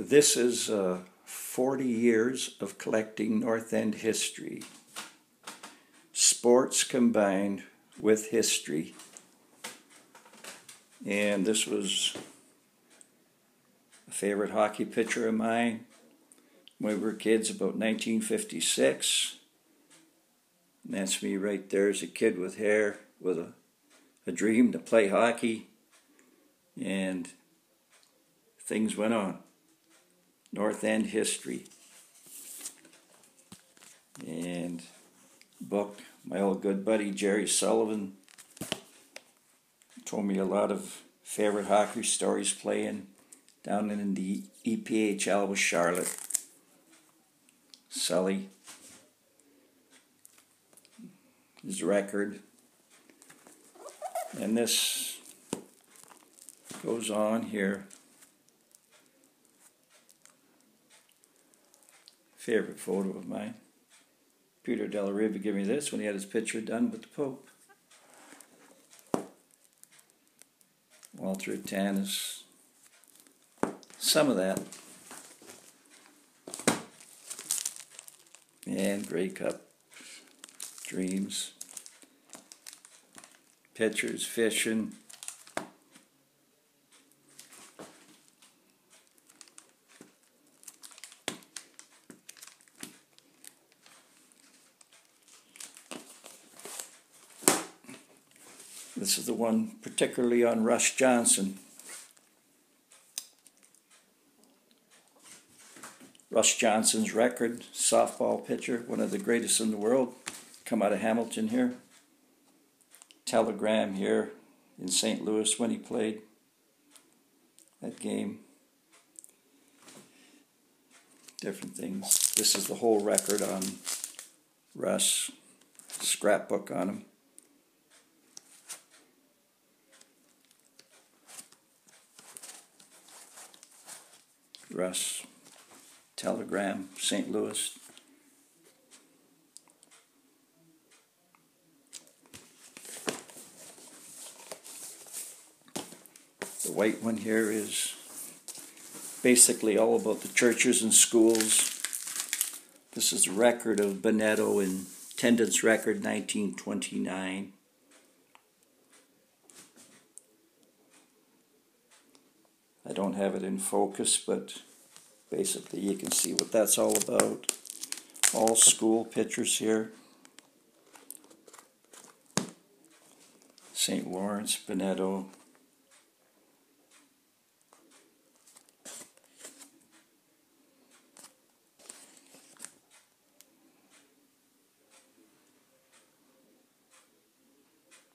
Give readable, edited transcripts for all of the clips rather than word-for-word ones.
This is 40 years of collecting North End history. Sports combined with history. And this was a favorite hockey pitcher of mine when we were kids, about 1956. And that's me right there as a kid with hair, with a dream to play hockey. And things went on. North End history. And book, my old good buddy Jerry Sullivan told me a lot of favorite hockey stories playing down in the EPHL with Charlotte. Sully, his record. And this goes on here. Favorite photo of mine. Peter Della Riva gave me this when he had his picture done with the Pope. Walter Tanis. Some of that. And Grey Cup. Dreams. Pictures, fishing. This is the one particularly on Russ Johnson. Russ Johnson's record, softball pitcher, one of the greatest in the world, come out of Hamilton here. Telegram here in St. Louis when he played that game. Different things. This is the whole record on Russ, scrapbook on him. Russ, Telegram, St. Louis. The white one here is basically all about the churches and schools. This is a record of Bonetto in attendance record 1929. I don't have it in focus, but basically you can see what that's all about. All school pictures here. St. Lawrence, Bonetto.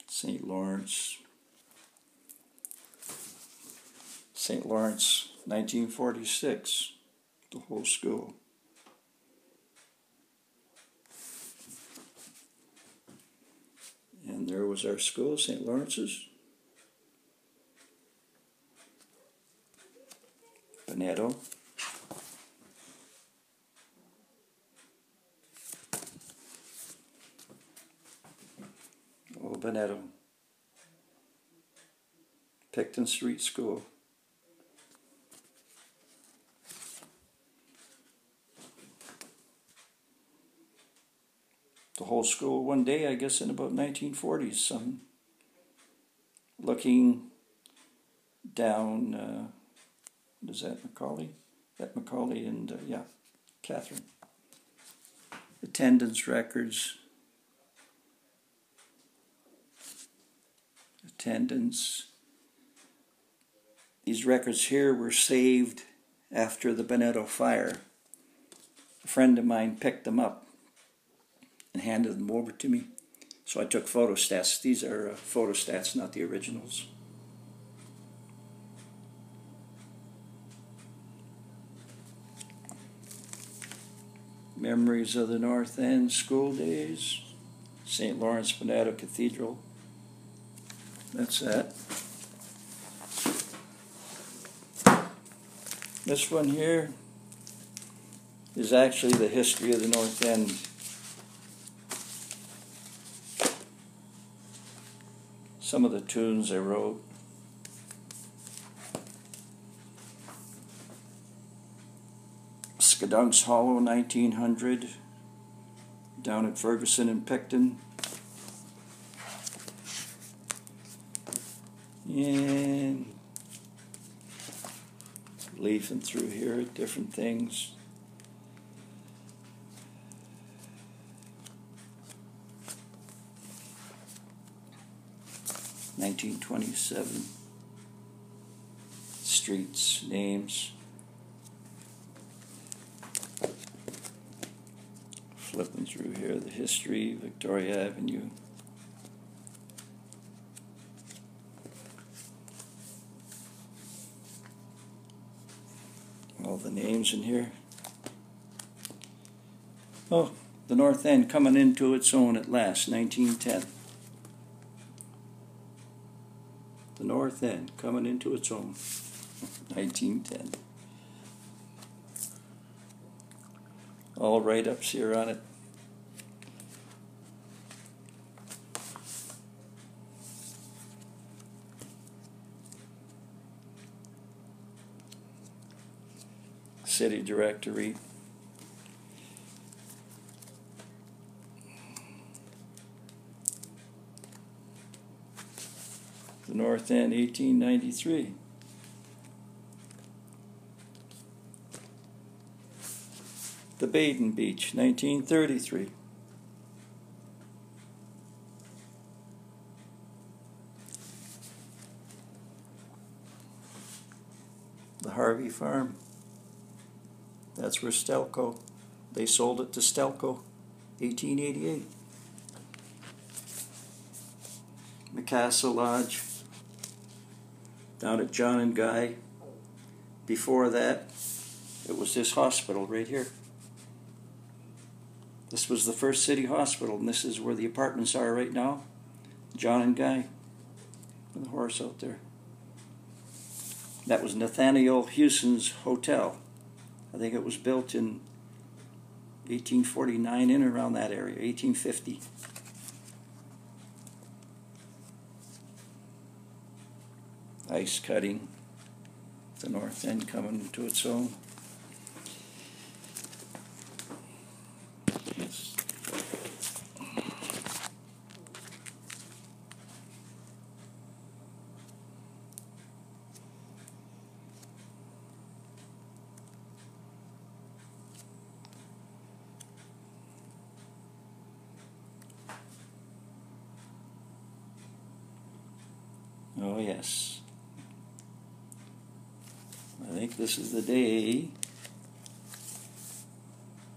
St. Lawrence. St. Lawrence, 1946, the whole school. And there was our school, St. Lawrence's. Bonetto. Oh, Bonetto. Picton Street School. The whole school one day, I guess in about 1940s, some looking down, what is that, Macaulay? At Macaulay and, yeah, Catherine. Attendance records. Attendance. These records here were saved after the Bonetto fire. A friend of mine picked them up and handed them over to me. So I took photostats. These are photostats, not the originals. Memories of the North End school days. St. Lawrence Bonetto Cathedral. That's that. This one here is actually the history of the North End. Some of the tunes I wrote. Skadunks Hollow, 1900, down at Ferguson and Picton. And leafing through here at different things. (1927) streets, names. Flipping through here, the history, Victoria Avenue. All the names in here. Oh, the North End coming into its own at last, 1910. The North End coming into its own, 1910. All write-ups here on it. City directory. The North End, 1893. The Baden Beach, 1933. The Harvey Farm. That's where Stelco, they sold it to Stelco, 1888. McCassel Lodge, down at John and Guy. Before that, it was this hospital right here. This was the first city hospital, and this is where the apartments are right now. John and Guy, with the horse out there. That was Nathaniel Hewson's hotel. I think it was built in 1849, in and around that area, 1850. Ice cutting, the North End coming to its own. Yes. Oh yes. I think this is the day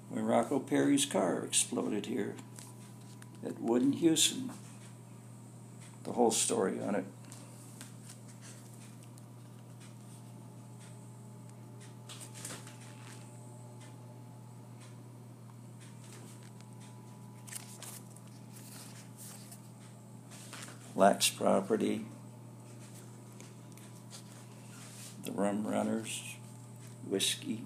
when Rocco Perry's car exploded here at Wood and Hewson. The whole story on it. Lax property. The Rum Runners, whiskey.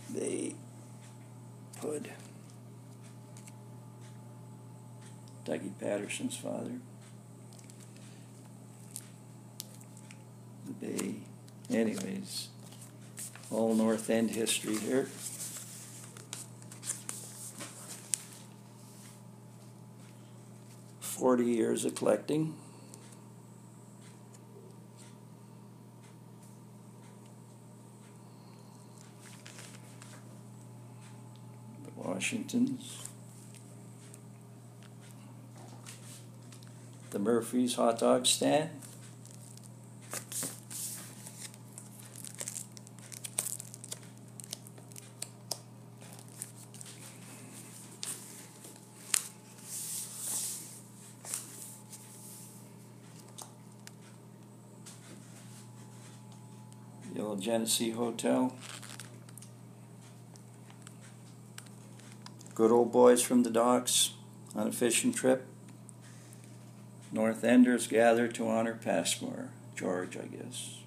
They put Dougie Patterson's father. The Bay. Anyways, all North End history here. "40 years of collecting." Washington's, the Murphy's hot dog stand, the old Genesee Hotel. Good old boys from the docks on a fishing trip. North Enders gather to honor Passmore. George, I guess.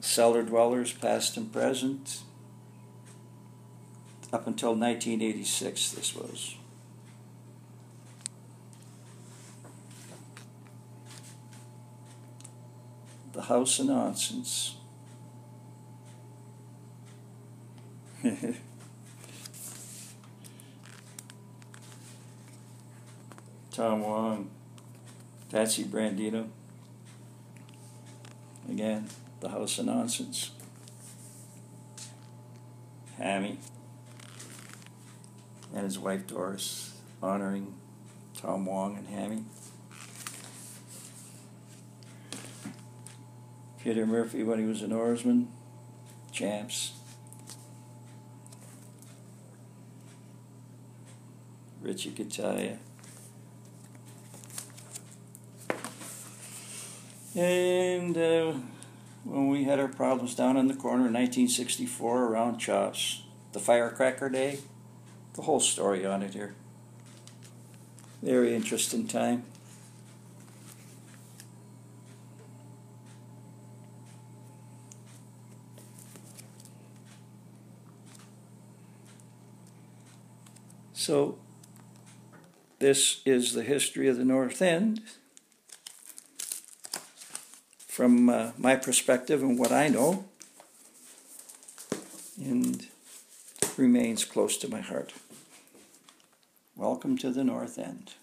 Cellar dwellers, past and present. Up until 1986, this was. the House of Nonsense. Tom Wong, Patsy Brandino. Again, the House of Nonsense. Hammy and his wife Doris, honoring Tom Wong and Hammy. Peter Murphy when he was an oarsman. Champs. Richie Katalia. And when we had our problems down in the corner in 1964 around Chops, the Firecracker Day, the whole story on it here. Very interesting time. So, this is the history of the North End from my perspective and what I know, and remains close to my heart. Welcome to the North End.